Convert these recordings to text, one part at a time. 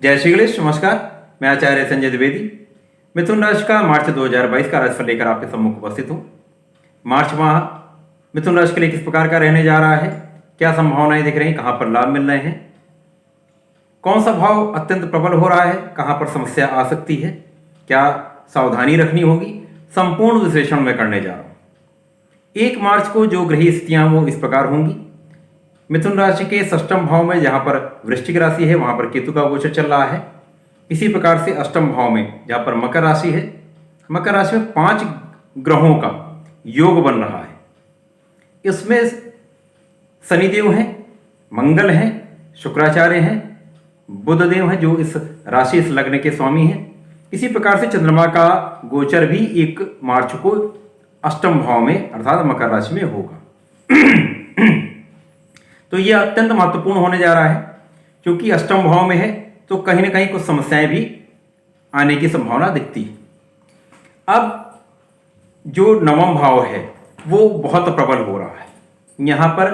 जय श्री गणेश। नमस्कार, मैं आचार्य संजय द्विवेदी मिथुन राशि का मार्च 2022 का राशिफल लेकर आपके सम्मुख उपस्थित हूँ। मार्च माह मिथुन राशि के लिए किस प्रकार का रहने जा रहा है, क्या संभावनाएं दिख रही, कहाँ पर लाभ मिल रहे हैं, कौन सा भाव अत्यंत प्रबल हो रहा है, कहाँ पर समस्या आ सकती है, क्या सावधानी रखनी होगी, संपूर्ण विश्लेषण मैं करने जा रहा हूँ। 1 मार्च को जो ग्रही स्थितियां वो इस प्रकार होंगी। मिथुन राशि के षष्ठम भाव में जहां पर वृश्चिक राशि है वहां पर केतु का गोचर चल रहा है। इसी प्रकार से अष्टम भाव में जहां पर मकर राशि है, मकर राशि में 5 ग्रहों का योग बन रहा है। इसमें शनिदेव हैं, मंगल हैं, शुक्राचार्य हैं, बुधदेव हैं जो इस राशि इस लग्न के स्वामी हैं। इसी प्रकार से चंद्रमा का गोचर भी 1 मार्च को अष्टम भाव में अर्थात मकर राशि में होगा। तो यह अत्यंत महत्वपूर्ण होने जा रहा है क्योंकि अष्टम भाव में है तो कहीं ना कहीं कुछ समस्याएं भी आने की संभावना दिखती है। अब जो नवम भाव है वो बहुत प्रबल हो रहा है। यहाँ पर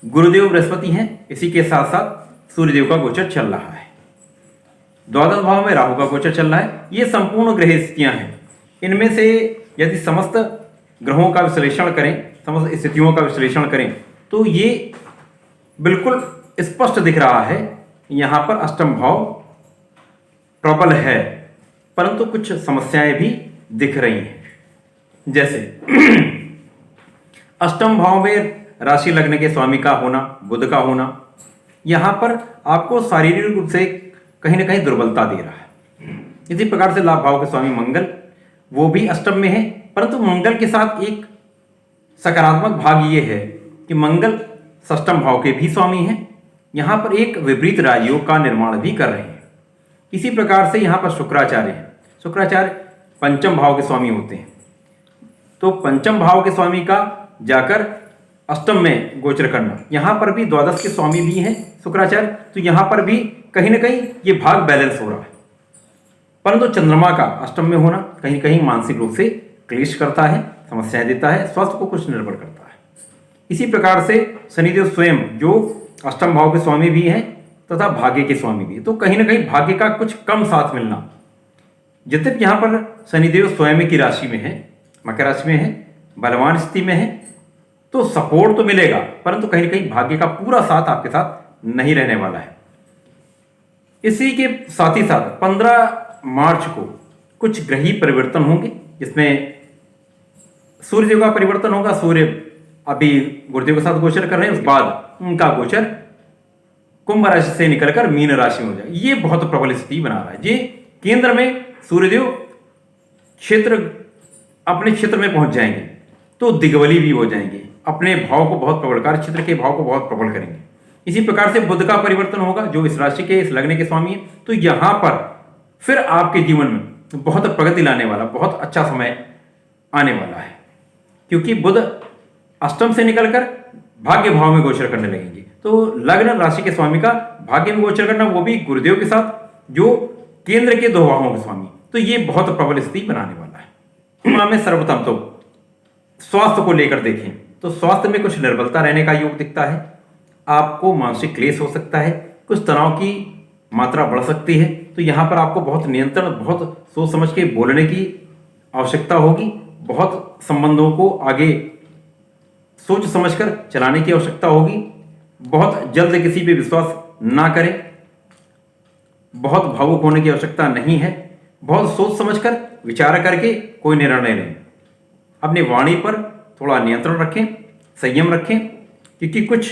गुरुदेव बृहस्पति हैं, इसी के साथ साथ सूर्यदेव का गोचर चल रहा है। द्वादश भाव में राहु का गोचर चल रहा है। ये संपूर्ण ग्रह स्थितियां हैं। इनमें से यदि समस्त ग्रहों का विश्लेषण करें, समस्त स्थितियों का विश्लेषण करें तो ये बिल्कुल स्पष्ट दिख रहा है। यहाँ पर अष्टम भाव प्रबल है परंतु कुछ समस्याएं भी दिख रही हैं। जैसे अष्टम भाव में राशि लग्न के स्वामी का होना, बुध का होना, यहाँ पर आपको शारीरिक रूप से कहीं ना कहीं दुर्बलता दे रहा है। इसी प्रकार से लाभ भाव के स्वामी मंगल, वो भी अष्टम में है परंतु मंगल के साथ एक सकारात्मक भाग ये है कि मंगल षष्ठम भाव के भी स्वामी हैं। यहाँ पर एक विपरीत राजयोग का निर्माण भी कर रहे हैं। इसी प्रकार से यहाँ पर शुक्राचार्य हैं। शुक्राचार्य पंचम भाव के स्वामी होते हैं तो पंचम भाव के स्वामी का जाकर अष्टम में गोचर करना, यहाँ पर भी द्वादश के स्वामी भी हैं शुक्राचार्य, तो यहाँ पर भी कहीं ना कहीं ये भाग बैलेंस हो रहा है। परंतु चंद्रमा का अष्टम में होना कहीं ना कहीं मानसिक रूप से क्लेश करता है, समस्याएं देता है, स्वास्थ्य को कुछ निर्भर करता है। इसी प्रकार से शनिदेव स्वयं जो अष्टम भाव के स्वामी भी हैं तथा भाग्य के स्वामी भी हैं, तो कहीं ना कहीं भाग्य का कुछ कम साथ मिलना। जितने यहाँ पर शनिदेव स्वयं की राशि में है, मकर राशि में है, बलवान स्थिति में है, तो सपोर्ट तो मिलेगा परंतु कहीं ना कहीं भाग्य का पूरा साथ आपके साथ नहीं रहने वाला है। इसी के साथ ही साथ 15 मार्च को कुछ ग्रही परिवर्तन होंगे जिसमें सूर्यदेव का परिवर्तन होगा। सूर्य अभी गुरुदेव के साथ गोचर कर रहे हैं, उसके बाद उनका गोचर कुंभ राशि से निकलकर मीन राशि में हो जाए। ये बहुत प्रबल स्थिति बना रहा है। ये केंद्र में सूर्यदेव अपने क्षेत्र में पहुंच जाएंगे तो दिग्बली भी हो जाएंगे, अपने भाव को बहुत प्रबल, कार्य क्षेत्र के भाव को बहुत प्रबल करेंगे। इसी प्रकार से बुध का परिवर्तन होगा जो इस राशि के, इस लग्न के स्वामी है, तो यहां पर फिर आपके जीवन में बहुत प्रगति लाने वाला, बहुत अच्छा समय आने वाला है क्योंकि बुध अष्टम से निकलकर भाग्य भाव में गोचर करने लगेंगे। तो लग्न राशि के स्वामी का भाग्य में गोचर करना, वो भी गुरुदेव के साथ जो केंद्र के 2 भावों के स्वामी, तो ये बहुत प्रबल स्थिति बनाने वाला है। माह में सर्वप्रथम तो स्वास्थ्य को लेकर देखें तो स्वास्थ्य में कुछ निर्बलता रहने का योग दिखता है। आपको मानसिक क्लेश हो सकता है, कुछ तनाव की मात्रा बढ़ सकती है, तो यहाँ पर आपको बहुत नियंत्रण, बहुत सोच समझ के बोलने की आवश्यकता होगी। बहुत संबंधों को आगे सोच समझकर चलाने की आवश्यकता होगी। बहुत जल्द किसी पे विश्वास ना करें, बहुत भावुक होने की आवश्यकता नहीं है। बहुत सोच समझकर विचार करके कोई निर्णय लें। अपनी वाणी पर थोड़ा नियंत्रण रखें, संयम रखें क्योंकि कुछ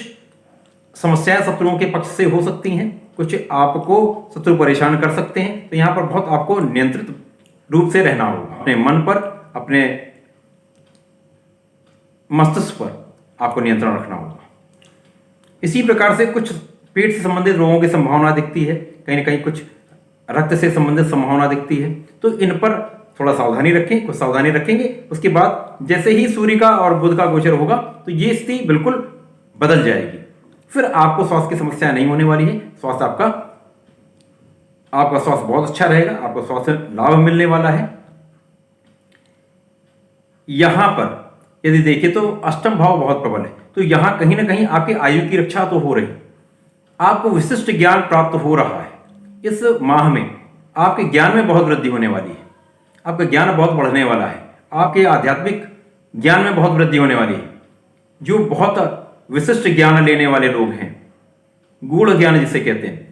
समस्याएं शत्रुओं के पक्ष से हो सकती हैं, कुछ आपको शत्रु परेशान कर सकते हैं, तो यहाँ पर बहुत आपको नियंत्रित रूप से रहना होगा। अपने मन पर, अपने मस्तिष्क पर आपको नियंत्रण रखना होगा। इसी प्रकार से कुछ पेट से संबंधित रोगों की संभावना दिखती है, कहीं ना कहीं कुछ रक्त से संबंधित संभावना दिखती है, तो इन पर थोड़ा सावधानी रखें। कुछ सावधानी रखेंगे, उसके बाद जैसे ही सूर्य का और बुध का गोचर होगा तो ये स्थिति बिल्कुल बदल जाएगी। फिर आपको स्वास्थ्य की समस्या नहीं होने वाली है। स्वास्थ्य आपका स्वास्थ्य बहुत अच्छा रहेगा, आपको स्वास्थ्य लाभ मिलने वाला है। यहां पर यदि देखें तो अष्टम भाव बहुत प्रबल है, तो यहां कहीं ना कहीं आपकी आयु की रक्षा तो हो रही, आपको विशिष्ट ज्ञान प्राप्त हो रहा है। इस माह में आपके ज्ञान में बहुत वृद्धि होने वाली है, आपका ज्ञान बहुत बढ़ने वाला है, आपके आध्यात्मिक ज्ञान में बहुत वृद्धि होने वाली है। जो बहुत विशिष्ट ज्ञान लेने वाले लोग हैं, गूढ़ ज्ञान जिसे कहते हैं,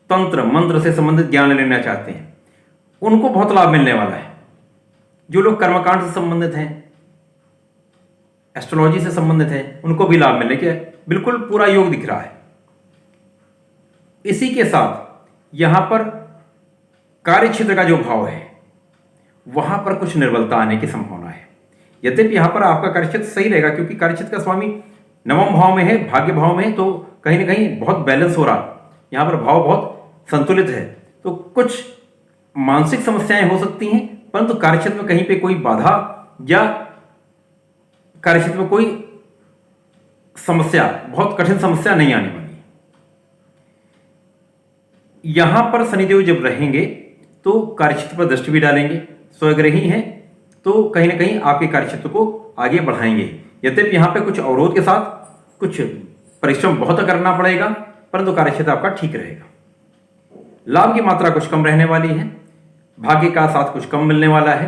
तंत्र मंत्र से संबंधित ज्ञान लेना चाहते हैं, उनको बहुत लाभ मिलने वाला है। जो लोग कर्मकांड से संबंधित हैं, एस्ट्रोलॉजी से संबंधित हैं, उनको भी लाभ मिलने के बिल्कुल पूरा योग दिख रहा है। इसी के साथ यहां पर कार्य क्षेत्र का जो भाव है वहां पर कुछ निर्बलता आने की संभावना है। यद्यपि यहां पर आपका कार्यक्षेत्र सही रहेगा, क्योंकि कार्यक्षेत्र का स्वामी नवम भाव में है, भाग्य भाव में है, तो कहीं ना कहीं बहुत बैलेंस हो रहा है, यहां पर भाव बहुत संतुलित है। तो कुछ मानसिक समस्याएं हो सकती हैं, परंतु कार्यक्षेत्र में कहीं पे कोई बाधा या कार्यक्षेत्र में कोई समस्या, बहुत कठिन समस्या नहीं आने वाली। यहां पर शनिदेव जब रहेंगे तो कार्यक्षेत्र पर दृष्टि भी डालेंगे, स्वग्रही हैं तो कहीं ना कहीं आपके कार्यक्षेत्र को आगे बढ़ाएंगे। यद्यपि यहां पे कुछ अवरोध के साथ कुछ परिश्रम बहुत करना पड़ेगा, परंतु कार्यक्षेत्र आपका ठीक रहेगा। लाभ की मात्रा कुछ कम रहने वाली है, भाग्य का साथ कुछ कम मिलने वाला है,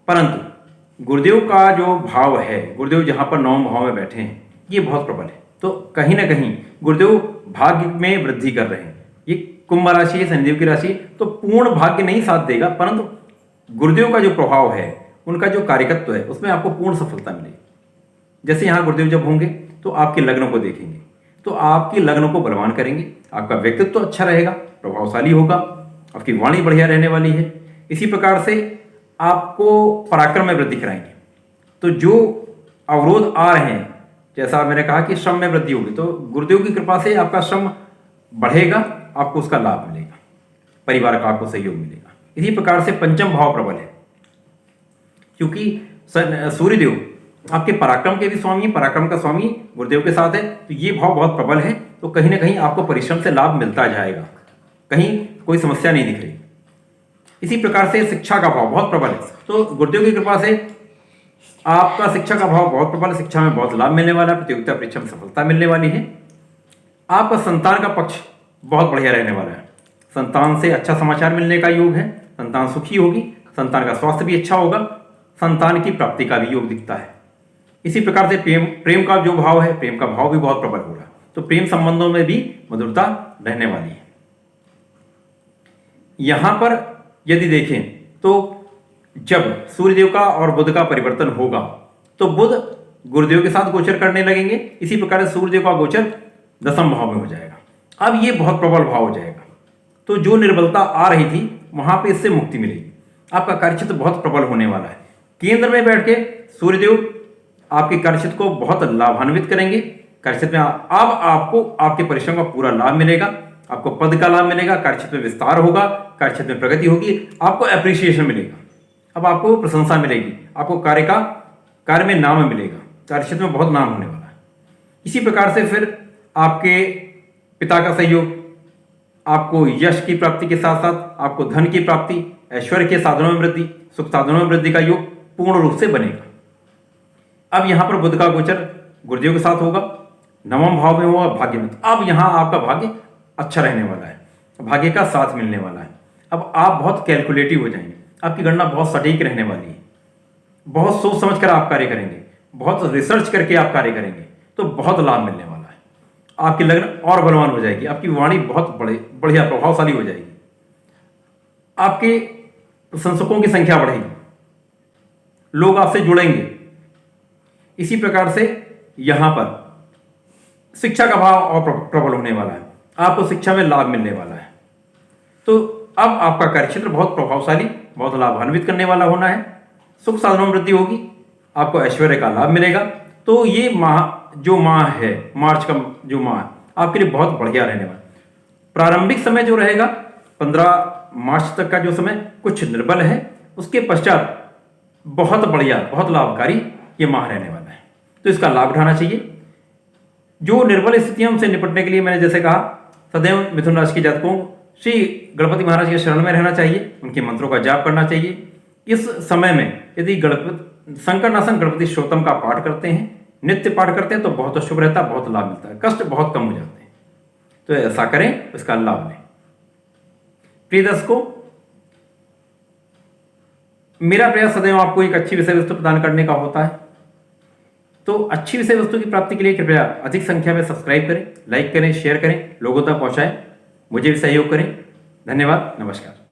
परंतु गुरुदेव का जो भाव है, गुरुदेव जहां पर नवम भाव में बैठे हैं, ये बहुत प्रबल है। तो कहीं ना कहीं गुरुदेव भाग्य में वृद्धि कर रहे हैं। ये कुंभ राशि है, शनिदेव की राशि, तो पूर्ण भाग्य नहीं साथ देगा, परंतु गुरुदेव का जो प्रभाव है, उनका जो कार्यकत्व है, उसमें आपको पूर्ण सफलता मिलेगी। जैसे यहाँ गुरुदेव जब होंगे तो आपके लग्न को देखेंगे, तो आपके लग्न को बलवान करेंगे, आपका व्यक्तित्व तो अच्छा रहेगा, प्रभावशाली होगा, आपकी वाणी बढ़िया रहने वाली है। इसी प्रकार से आपको पराक्रम में वृद्धि कराएंगे। तो जो अवरोध आ रहे हैं, जैसा मैंने कहा कि श्रम में वृद्धि होगी, तो गुरुदेव की कृपा से आपका श्रम बढ़ेगा, आपको उसका लाभ मिलेगा, परिवार का आपको सहयोग मिलेगा। इसी प्रकार से पंचम भाव प्रबल है, क्योंकि सूर्यदेव आपके पराक्रम के भी स्वामी, पराक्रम का स्वामी गुरुदेव के साथ है, तो ये भाव बहुत प्रबल है। तो कहीं ना कहीं आपको परिश्रम से लाभ मिलता जाएगा, कहीं कोई समस्या नहीं दिख रही। इसी प्रकार से शिक्षा का भाव बहुत प्रबल है, तो गुरुदेव की कृपा से आपका शिक्षा का भाव बहुत प्रबल, शिक्षा में बहुत लाभ मिलने वाला है, प्रतियोगिता परीक्षा में सफलता मिलने वाली है। आपका संतान का पक्ष बहुत बढ़िया रहने वाला है, संतान से अच्छा समाचार मिलने का योग है, संतान सुखी होगी, संतान का स्वास्थ्य भी अच्छा होगा, संतान की प्राप्ति का भी योग दिखता है। इसी प्रकार से प्रेम का जो भाव है, प्रेम का भाव भी बहुत प्रबल हो रहा है, तो प्रेम संबंधों में भी मधुरता रहने वाली है। यहां पर यदि देखें तो जब सूर्यदेव का और बुध का परिवर्तन होगा तो बुध गुरुदेव के साथ गोचर करने लगेंगे, इसी प्रकार से सूर्यदेव का गोचर दसम भाव में हो जाएगा। अब ये बहुत प्रबल भाव हो जाएगा, तो जो निर्बलता आ रही थी वहां पे इससे मुक्ति मिलेगी। आपका कार्यक्षेत्र बहुत प्रबल होने वाला है। केंद्र में बैठ के सूर्यदेव आपके कार्यक्षेत्र को बहुत लाभान्वित करेंगे। कार्यक्षेत्र में अब आपको आपके परिश्रम का पूरा लाभ मिलेगा, आपको पद का लाभ मिलेगा, कार्यक्षेत्र में विस्तार होगा, कार्यक्षेत्र में प्रगति होगी, आपको एप्रिसिएशन मिलेगा, अब आपको प्रशंसा मिलेगी, आपको कार्य में नाम मिलेगा, कार्यक्षेत्र में बहुत नाम होने वाला है। इसी प्रकार से फिर आपके पिता का सहयोग, आपको यश की प्राप्ति के साथ साथ आपको धन की प्राप्ति, ऐश्वर्य के साधनों में वृद्धि, सुख साधनों में वृद्धि का योग पूर्ण रूप से बनेगा। अब यहां पर बुध का गोचर गुरुदेव के साथ होगा, नवम भाव में होगा, भाग्य में। अब यहां आपका भाग्य अच्छा रहने वाला है, भाग्य का साथ मिलने वाला है। अब आप बहुत कैलकुलेटिव हो जाएंगे, आपकी गणना बहुत सटीक रहने वाली है, बहुत सोच समझ कर आप कार्य करेंगे, बहुत रिसर्च करके आप कार्य करेंगे, तो बहुत लाभ मिलने वाला है। आपकी लगन और बलवान हो जाएगी, आपकी वाणी बहुत बढ़िया प्रभावशाली हो जाएगी, आपके प्रशंसकों की संख्या बढ़ेगी, लोग आपसे जुड़ेंगे। इसी प्रकार से यहां पर शिक्षा का भाव और प्रबल होने वाला है, आपको शिक्षा में लाभ मिलने वाला है। तो अब आपका कार्यक्षेत्र बहुत प्रभावशाली, बहुत लाभान्वित करने वाला होना है, सुख साधनों में वृद्धि होगी, आपको ऐश्वर्य का लाभ मिलेगा। तो ये जो माह है, मार्च का जो माह आपके लिए बहुत बढ़िया रहने वाला। प्रारंभिक समय जो रहेगा 15 मार्च तक का जो समय कुछ निर्बल है, उसके पश्चात बहुत बढ़िया, बहुत लाभकारी ये माह रहने वाला है, तो इसका लाभ उठाना चाहिए। जो निर्बल स्थितियों से निपटने के लिए मैंने जैसे कहा, सदैव मिथुन राशि के जातकों श्री गणपति महाराज के शरण में रहना चाहिए, उनके मंत्रों का जाप करना चाहिए। इस समय में यदि संकटनाशन गणपति स्तोत्रम का पाठ करते हैं, नित्य पाठ करते हैं, तो बहुत शुभ रहता है, बहुत लाभ मिलता है, कष्ट बहुत कम हो जाते हैं। तो ऐसा करें, इसका लाभ लें। प्रिय दर्शकों, मेरा प्रयास सदैव आपको एक अच्छी विषय वस्तु प्रदान करने का होता है। तो अच्छी विषय वस्तु की प्राप्ति के लिए कृपया अधिक संख्या में सब्सक्राइब करें, लाइक करें, शेयर करें, लोगों तक पहुंचाएं, मुझे भी सहयोग करें। धन्यवाद, नमस्कार।